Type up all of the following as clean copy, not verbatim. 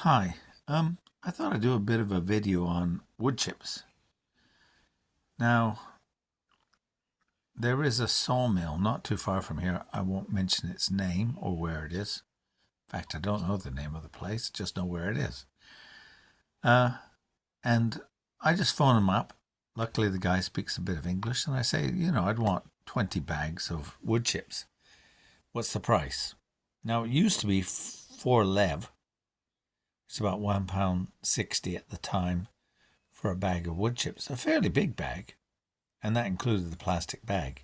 Hi. I thought I'd do a bit of a video on wood chips. Now, there is a sawmill not too far from here. I won't mention its name or where it is. In fact, I don't know the name of the place, just know where it is. Uh, and I just phone him up. Luckily, the guy speaks a bit of English, and I say, I'd want 20 bags of wood chips. What's the price? Now, it used to be 4 lev. It's about £1.60 at the time for a bag of wood chips, a fairly big bag, and that included the plastic bag.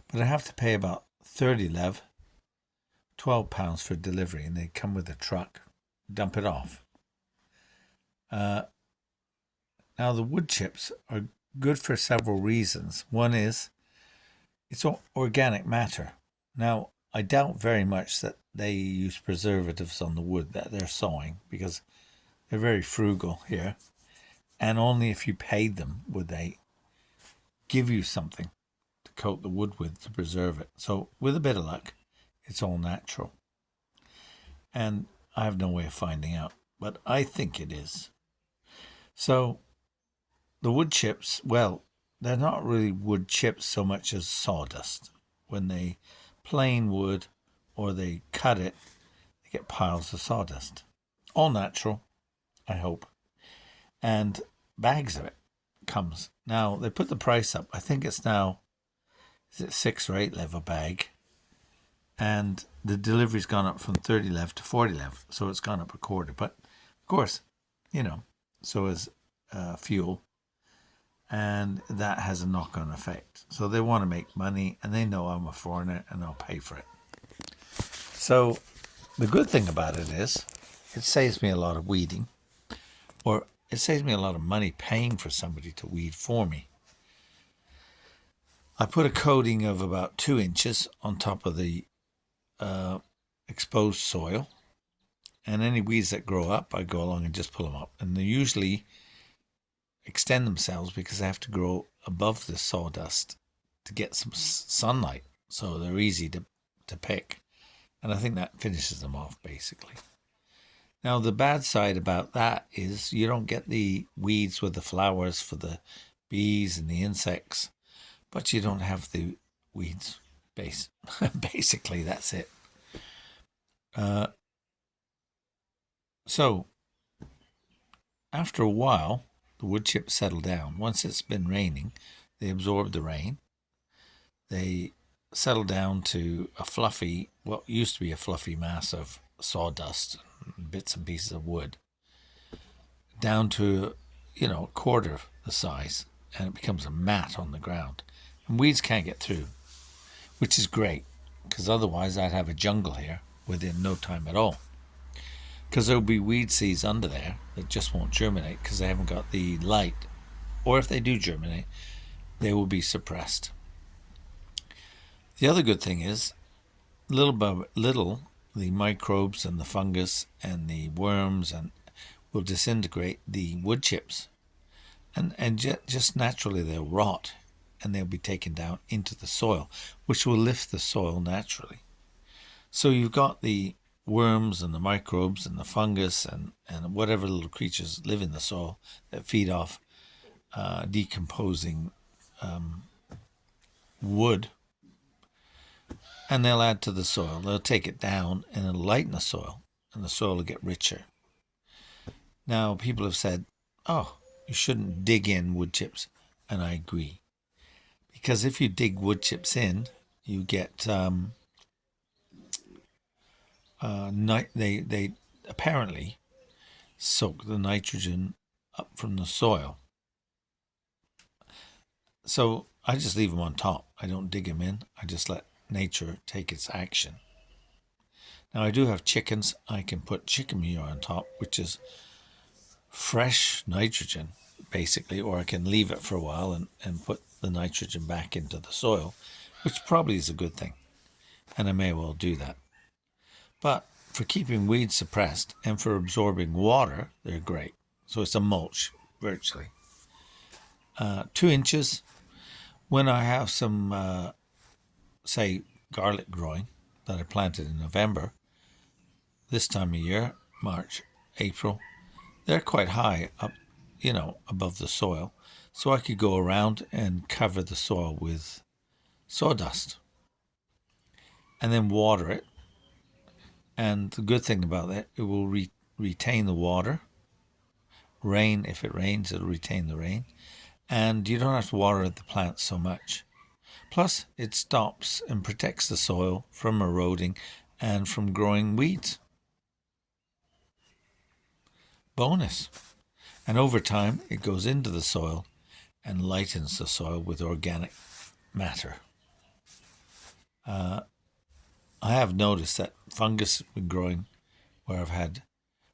But I have to pay about 30 lev, £12 for delivery, and they come with a truck, dump it off. Now, the wood chips are good for several reasons. One is it's organic matter. Now, I doubt very much that they use preservatives on the wood that they're sawing because they're very frugal here. And only if you paid them would they give you something to coat the wood with to preserve it. So, with a bit of luck, it's all natural. And I have no way of finding out, but I think it is. So, the wood chips, well, they're not really wood chips so much as sawdust. When they plane wood or they cut it, they get piles of sawdust. All natural, I hope. And bags of it comes. Now, they put the price up. I think it's now, is it 6 or 8 lev a bag? And the delivery's gone up from 30 lev to 40 lev. So it's gone up a quarter. But, of course, so is fuel. And that has a knock-on effect. So they want to make money, and they know I'm a foreigner, and I'll pay for it. So the good thing about it is it saves me a lot of weeding, or it saves me a lot of money paying for somebody to weed for me. I put a coating of about 2 inches on top of the exposed soil, and any weeds that grow up, I go along and just pull them up. And they usually extend themselves because they have to grow above the sawdust to get some sunlight, so they're easy to pick. And I think that finishes them off, basically. Now, the bad side about that is you don't get the weeds with the flowers for the bees and the insects, but you don't have the weeds. Basically, that's it. So, after a while, the wood chips settle down. Once it's been raining, they absorb the rain. They settle down to what used to be a fluffy mass of sawdust, bits and pieces of wood, down to, a quarter of the size, and it becomes a mat on the ground. And weeds can't get through, which is great, because otherwise I'd have a jungle here within no time at all. Because there'll be weed seeds under there that just won't germinate because they haven't got the light. Or if they do germinate, they will be suppressed. The other good thing is, little by little, the microbes and the fungus and the worms will disintegrate the wood chips. And just naturally they'll rot and they'll be taken down into the soil, which will lift the soil naturally. So you've got the worms and the microbes and the fungus and whatever little creatures live in the soil that feed off decomposing wood, and they'll add to the soil. They'll take it down and it'll lighten the soil, and the soil will get richer. Now, people have said, oh, you shouldn't dig in wood chips, and I agree. Because if you dig wood chips in, you get they apparently soak the nitrogen up from the soil. So I just leave them on top. I don't dig them in. I just let nature take its action. Now, I do have chickens. I can put chicken manure on top, which is fresh nitrogen, basically, or I can leave it for a while and put the nitrogen back into the soil, which probably is a good thing. And I may well do that. But for keeping weeds suppressed and for absorbing water, they're great. So it's a mulch, virtually. 2 inches. When I have some, say, garlic growing that I planted in November, this time of year, March, April, they're quite high up, above the soil. So I could go around and cover the soil with sawdust and then water it. And the good thing about that, it will retain the water. Rain, if it rains, it'll retain the rain. And you don't have to water the plants so much. Plus, it stops and protects the soil from eroding and from growing weeds. Bonus. And over time, it goes into the soil and lightens the soil with organic matter. I have noticed that fungus has been growing where I've had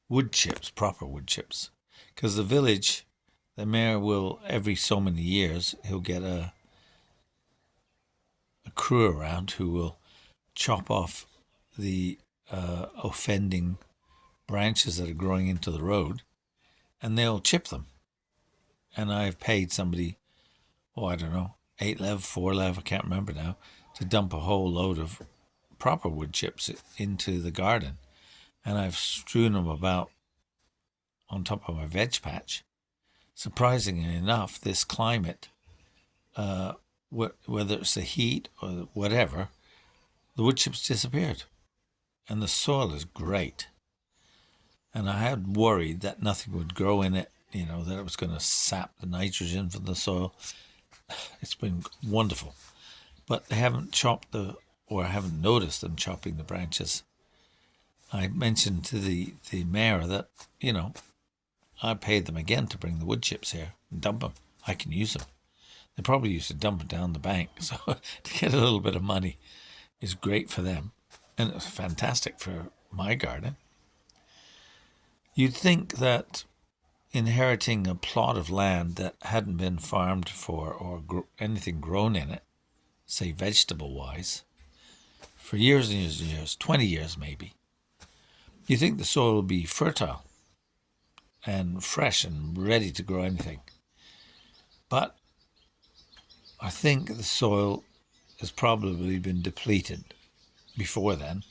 wood chips, proper wood chips. Because the village, the mayor will, every so many years, he'll get a crew around who will chop off the offending branches that are growing into the road, and they'll chip them. And I've paid somebody, I don't know, 8 lev, 4 lev, I can't remember now, to dump a whole load of proper wood chips into the garden. And I've strewn them about on top of my veg patch. Surprisingly enough, this climate, whether it's the heat or whatever, the wood chips disappeared. And the soil is great. And I had worried that nothing would grow in it, that it was going to sap the nitrogen from the soil. It's been wonderful. But they haven't chopped I haven't noticed them chopping the branches. I mentioned to the mayor that, I paid them again to bring the wood chips here and dump them. I can use them. They probably used to dump it down the bank. So to get a little bit of money is great for them. And it's fantastic for my garden. You'd think that inheriting a plot of land that hadn't been farmed for or anything grown in it, say vegetable-wise, for years and years and years, 20 years maybe, you think the soil will be fertile and fresh and ready to grow anything. But I think the soil has probably been depleted before then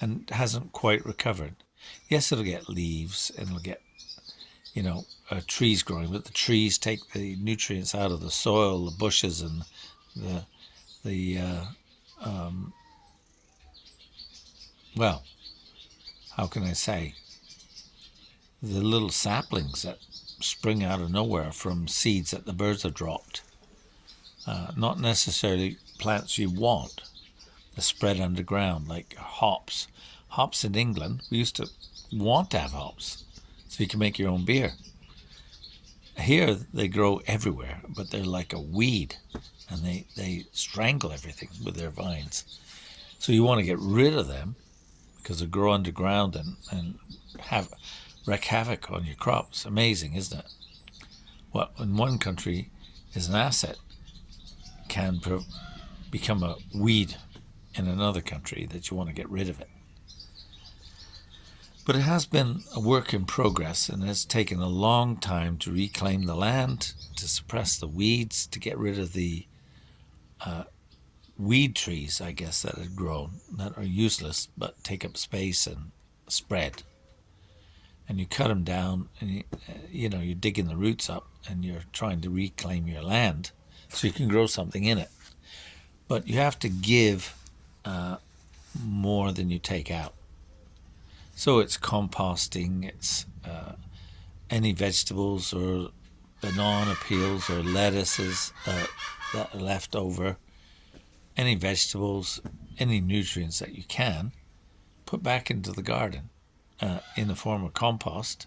and hasn't quite recovered. Yes, it'll get leaves and it'll get, trees growing, but the trees take the nutrients out of the soil, the bushes and how can I say? The little saplings that spring out of nowhere from seeds that the birds have dropped. Not necessarily plants you want that spread underground, like hops. Hops in England, we used to want to have hops so you can make your own beer. Here they grow everywhere, but they're like a weed and they strangle everything with their vines. So you want to get rid of them because they grow underground and wreak havoc on your crops. Amazing, isn't it? What in one country is an asset can become a weed in another country that you want to get rid of it. But it has been a work in progress and has taken a long time to reclaim the land, to suppress the weeds, to get rid of the weed trees, I guess, that had grown, that are useless but take up space and spread. And you cut them down and you're digging the roots up and you're trying to reclaim your land so you can grow something in it. But you have to give more than you take out. So it's composting, it's any vegetables or banana peels or lettuces that are left over, any vegetables, any nutrients that you can, put back into the garden in the form of compost.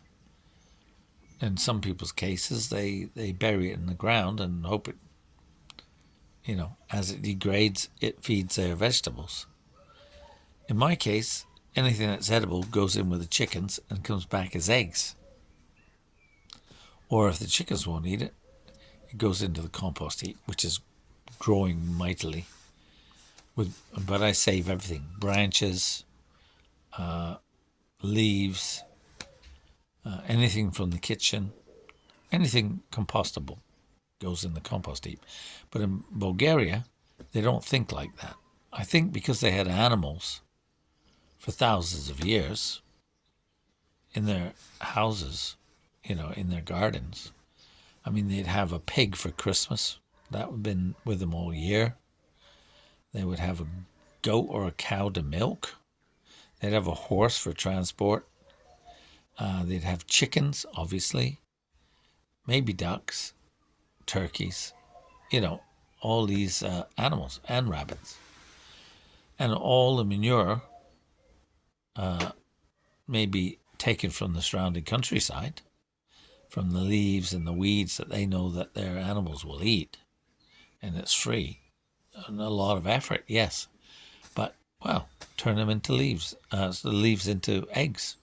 In some people's cases, they bury it in the ground and hope it, as it degrades, it feeds their vegetables. In my case, anything that's edible goes in with the chickens and comes back as eggs. Or if the chickens won't eat it, it goes into the compost heap, which is growing mightily. But I save everything: branches, leaves, anything from the kitchen, anything compostable goes in the compost heap. But in Bulgaria, they don't think like that. I think because they had animals for thousands of years, in their houses, in their gardens. I mean, they'd have a pig for Christmas. That would have been with them all year. They would have a goat or a cow to milk. They'd have a horse for transport. They'd have chickens, obviously, maybe ducks, turkeys, all these animals and rabbits. And all the manure may be taken from the surrounding countryside, from the leaves and the weeds that they know that their animals will eat, and it's free. And a lot of effort, yes, but, well, turn them into leaves, so the leaves into eggs.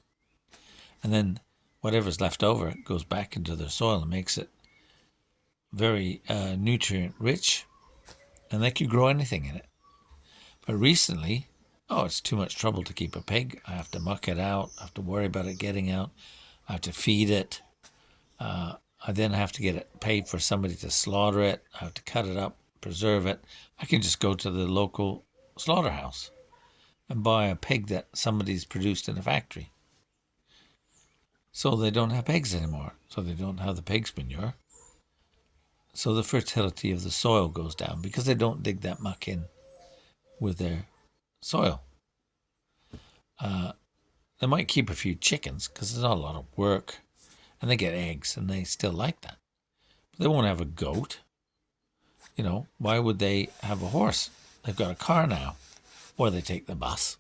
And then whatever's left over goes back into their soil and makes it very nutrient rich, and they could grow anything in it. But recently, it's too much trouble to keep a pig. I have to muck it out. I have to worry about it getting out. I have to feed it. I then have to get it paid for somebody to slaughter it. I have to cut it up, preserve it. I can just go to the local slaughterhouse and buy a pig that somebody's produced in a factory. So they don't have pigs anymore. So they don't have the pig's manure. So the fertility of the soil goes down because they don't dig that muck in with their soil. They might keep a few chickens because there's not a lot of work, and they get eggs, and they still like that. But they won't have a goat. Why would they have a horse? They've got a car now, or they take the bus.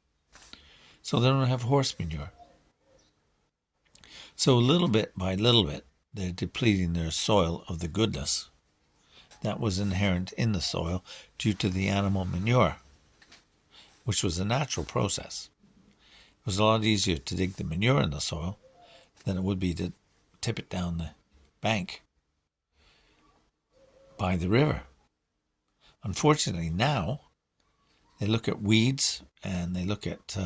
So they don't have horse manure. So little bit by little bit, they're depleting their soil of the goodness that was inherent in the soil due to the animal manure, which was a natural process. It was a lot easier to dig the manure in the soil than it would be to tip it down the bank by the river. Unfortunately, now they look at weeds and they look at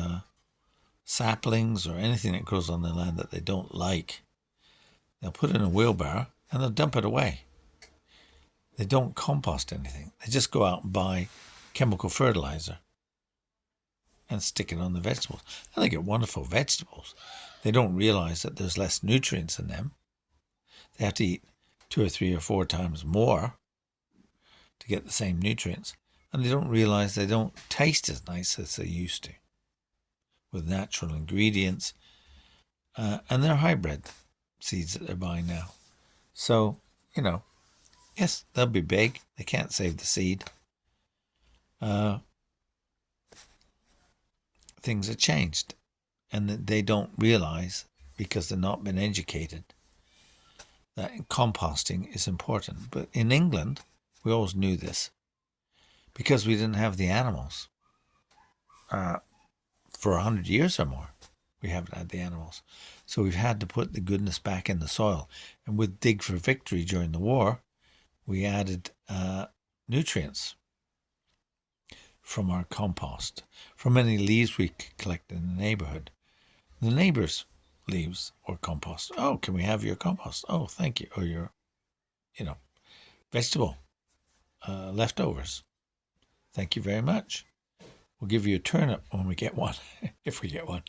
saplings or anything that grows on the land that they don't like. They'll put it in a wheelbarrow and they'll dump it away. They don't compost anything. They just go out and buy chemical fertilizer and stick it on the vegetables. And they get wonderful vegetables. They don't realize that there's less nutrients in them. They have to eat 2 or 3 or 4 times more to get the same nutrients. And they don't realize they don't taste as nice as they used to with natural ingredients. And they're hybrid seeds that they're buying now. So, yes, they'll be big. They can't save the seed. Things have changed. And they don't realize, because they've not been educated, that composting is important. But in England, we always knew this because we didn't have the animals. For 100 years or more, we haven't had the animals. So we've had to put the goodness back in the soil. And with Dig for Victory during the war, we added nutrients from our compost, from any leaves we collect in the neighborhood. The neighbors' leaves or compost. Oh, can we have your compost? Oh, thank you. Or your, vegetable leftovers. Thank you very much. We'll give you a turnip when we get one, if we get one.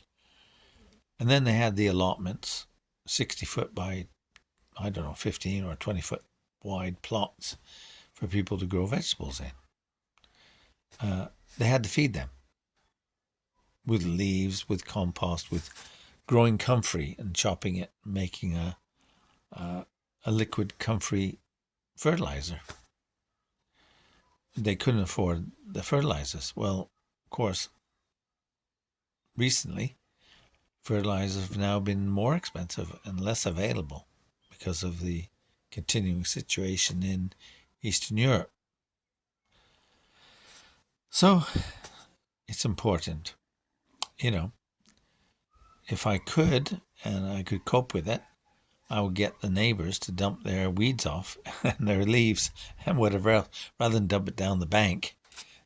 And then they had the allotments, 60 foot by, 15 or 20 foot wide plots for people to grow vegetables in. They had to feed them with leaves, with compost, with growing comfrey and chopping it, making a liquid comfrey fertilizer. They couldn't afford the fertilizers. Well, of course, recently, fertilizers have now been more expensive and less available because of the continuing situation in Eastern Europe. So, it's important. If I could, and I could cope with it, I would get the neighbors to dump their weeds off and their leaves and whatever else, rather than dump it down the bank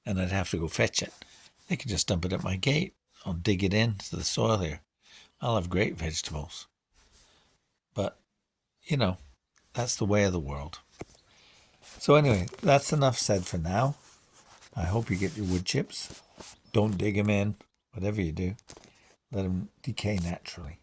and I'd have to go fetch it. They could just dump it at my gate. I'll dig it into the soil here. I'll have great vegetables. But, that's the way of the world. So anyway, that's enough said for now. I hope you get your wood chips. Don't dig them in, whatever you do. Let them decay naturally.